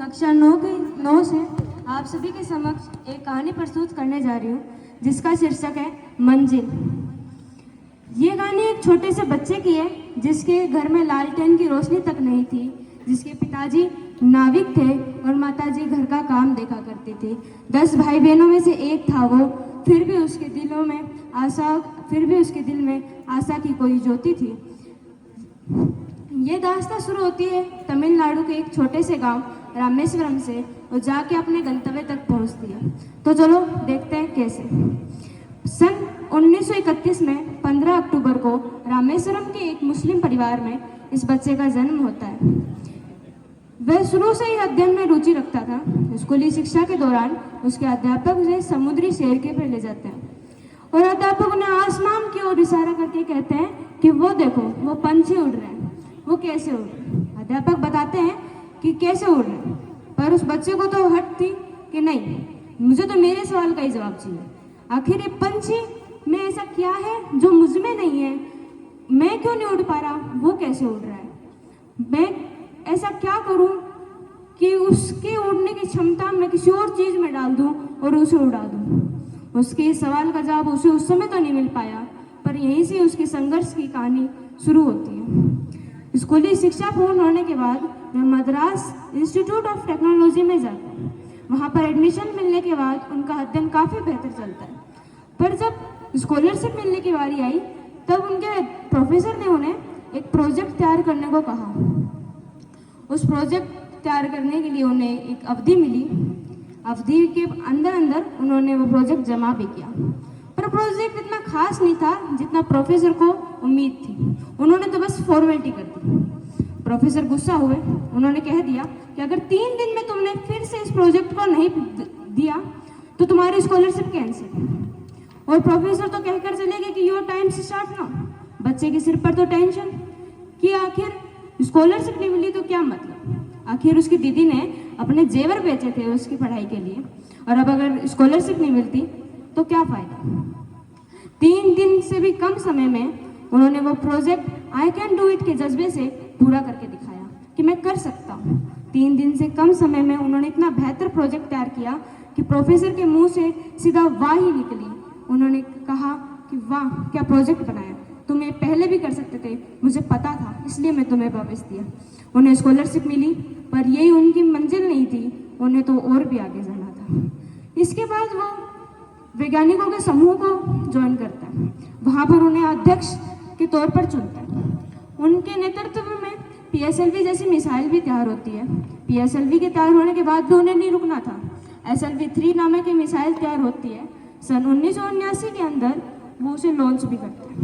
कक्षा 9 से आप सभी के समक्ष एक कहानी प्रस्तुत करने जा रही हूँ जिसका शीर्षक है मंजिल। ये कहानी एक छोटे से बच्चे की है जिसके घर में लालटेन की रोशनी तक नहीं थी, जिसके पिताजी नाविक थे और माताजी घर का काम देखा करती थी। 10 भाई बहनों में से एक था वो, फिर भी उसके दिल में आशा की कोई ज्योति थी। ये दास्तां शुरू होती है तमिलनाडु के एक छोटे से गांव रामेश्वरम से और जाके अपने गंतव्य तक पहुंचती है। तो चलो देखते हैं कैसे। सन 1931 में 15 अक्टूबर को रामेश्वरम के एक मुस्लिम परिवार में इस बच्चे का जन्म होता है। वह शुरू से ही अध्ययन में रुचि रखता था। स्कूली शिक्षा के दौरान उसके अध्यापक उसे समुद्री सैर के पर ले जाते हैं और अध्यापक उन्हें आसमान की ओर इशारा करके कहते हैं कि वो देखो, वो पंछी उड़ रहे हैं। वो कैसे उड़ रहे हैं? अध्यापक बताते हैं कि कैसे उड़ रहे हैं, पर उस बच्चे को तो हट थी कि नहीं, मुझे तो मेरे सवाल का ही जवाब चाहिए। आखिर ये पंछी में ऐसा क्या है जो मुझ में नहीं है? मैं क्यों नहीं उड़ पा रहा? वो कैसे उड़ रहा है? मैं ऐसा क्या करूं कि उसके उड़ने की क्षमता मैं किसी और चीज में डाल दूं और उसे उड़ा दूं? उसके इस सवाल का जवाब उसे उस समय तो नहीं मिल पाया, पर यहीं से उसके संघर्ष की कहानी शुरू होती है। स्कूली शिक्षा पूर्ण होने के बाद वह मद्रास इंस्टीट्यूट ऑफ टेक्नोलॉजी में जाते हैं। वहाँ पर एडमिशन मिलने के बाद उनका अध्ययन काफ़ी बेहतर चलता है, पर जब स्कॉलरशिप मिलने की बारी आई तब उनके प्रोफेसर ने उन्हें एक प्रोजेक्ट तैयार करने को कहा। उस प्रोजेक्ट तैयार करने के लिए उन्हें एक अवधि मिली। अवधि के अंदर उन्होंने वो प्रोजेक्ट जमा भी किया, पर प्रोजेक्ट इतना खास नहीं था जितना प्रोफेसर को उम्मीद थी। उन्होंने तो बस फॉर्मेलिटी कर दी। प्रोफेसर गुस्सा हुए। उन्होंने कह दिया कि अगर 3 दिन में तुमने फिर से इस प्रोजेक्ट को नहीं दिया तो तुम्हारी स्कॉलरशिप कैंसिल। और प्रोफेसर तो कहकर चले गए कि योर टाइम स्टार्ट नाउ। बच्चे के सिर पर तो टेंशन कि आखिर स्कॉलरशिप नहीं मिली तो क्या मतलब। आखिर उसकी दीदी ने अपने जेवर बेचे थे उसकी पढ़ाई के लिए, और अब अगर स्कॉलरशिप नहीं मिलती तो क्या फायदा। 3 दिन से भी कम समय में उन्होंने वो project I can do it के जज्बे से पूरा करके दिखाया कि मैं कर सकता हूँ। 3 दिन से कम समय में उन्होंने इतना बेहतर प्रोजेक्ट तैयार किया कि प्रोफेसर के मुंह से सीधा वाह ही निकली। उन्होंने कहा कि वाह, क्या प्रोजेक्ट बनाया, तुम ये पहले भी कर सकते थे, मुझे पता था, इसलिए मैं तुम्हें वापस दिया। उन्हें स्कॉलरशिप मिली, पर यही उनकी मंजिल नहीं थी, उन्हें तो और भी आगे जाना था। इसके बाद वो वैज्ञानिकों के समूह को ज्वाइन करता है। वहाँ पर उन्हें अध्यक्ष के तौर पर चुनता है। उनके नेतृत्व में PSLV जैसी मिसाइल भी तैयार होती है। PSLV के तैयार होने के बाद भी उन्हें नहीं रुकना था। SLV-3 नामक की मिसाइल तैयार होती है। सन 1979 के अंदर वो उसे लॉन्च भी करते हैं,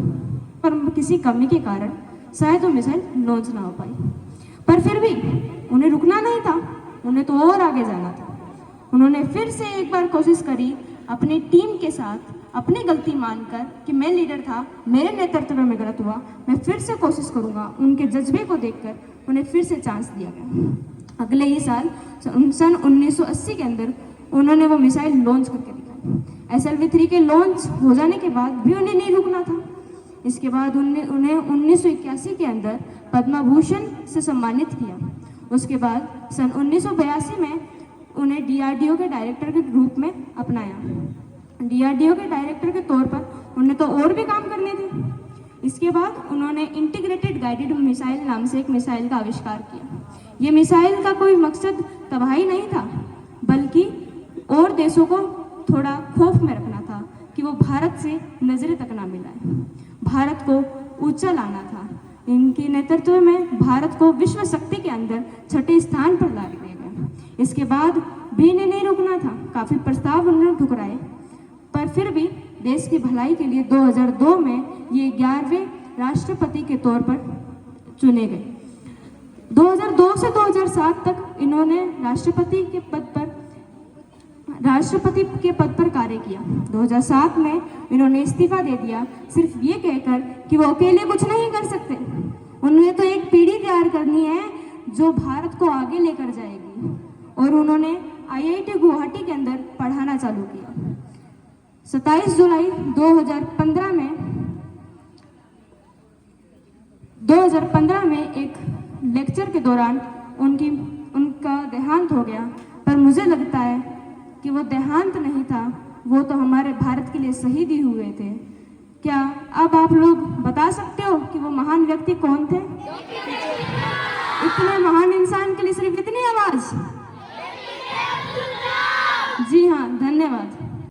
पर किसी कमी के कारण शायद वो मिसाइल लॉन्च ना हो पाई। पर फिर भी उन्हें रुकना नहीं था, उन्हें तो और आगे जाना था। उन्होंने फिर से एक बार कोशिश करी अपनी टीम के साथ, अपनी गलती मानकर कि मैं लीडर था, मेरे नेतृत्व में गलत हुआ, मैं फिर से कोशिश करूंगा। उनके जज्बे को देखकर उन्हें फिर से चांस दिया गया। अगले ही साल सन 1980 के अंदर उन्होंने वो मिसाइल लॉन्च करके दिखाई। SLV-3 के लॉन्च हो जाने के बाद भी उन्हें नहीं रुकना था। इसके बाद उन्हें 1981 के अंदर पद्म भूषण से सम्मानित किया। उसके बाद सन 1982 में उन्हें DRDO के डायरेक्टर के रूप में अपनाया। DRDO के डायरेक्टर के तौर पर उन्हें तो और भी काम करने थे। इसके बाद उन्होंने इंटीग्रेटेड गाइडेड मिसाइल नाम से एक मिसाइल का आविष्कार किया। ये मिसाइल का कोई मकसद तबाही नहीं था, बल्कि और देशों को थोड़ा खौफ में रखना था कि वो भारत से नजरें तक ना मिलाए, भारत को ऊंचा लाना था। इनके नेतृत्व में भारत को विश्व शक्ति के अंदर 6ठे स्थान पर ला दिया गया। इसके बाद भी इन्हें नहीं रुकना था। काफ़ी प्रस्ताव उन्होंने ठुकराए, पर फिर भी देश की भलाई के लिए 2002 में ये 11वें राष्ट्रपति के तौर पर चुने गए। 2002 से 2007 तक इन्होंने राष्ट्रपति के पद पर कार्य किया। 2007 में इन्होंने इस्तीफा दे दिया, सिर्फ ये कहकर कि वो अकेले कुछ नहीं कर सकते। उन्हें तो एक पीढ़ी तैयार करनी है जो भारत को आगे लेकर जाएगी, और उन्होंने IIT गुवाहाटी के अंदर पढ़ाना चालू किया। 27 जुलाई 2015 में एक लेक्चर के दौरान उसका देहांत हो गया, पर मुझे लगता है कि वो देहांत नहीं था, वो तो हमारे भारत के लिए शहीद ही हुए थे। क्या अब आप लोग बता सकते हो कि वो महान व्यक्ति कौन थे? इतने महान इंसान के लिए सिर्फ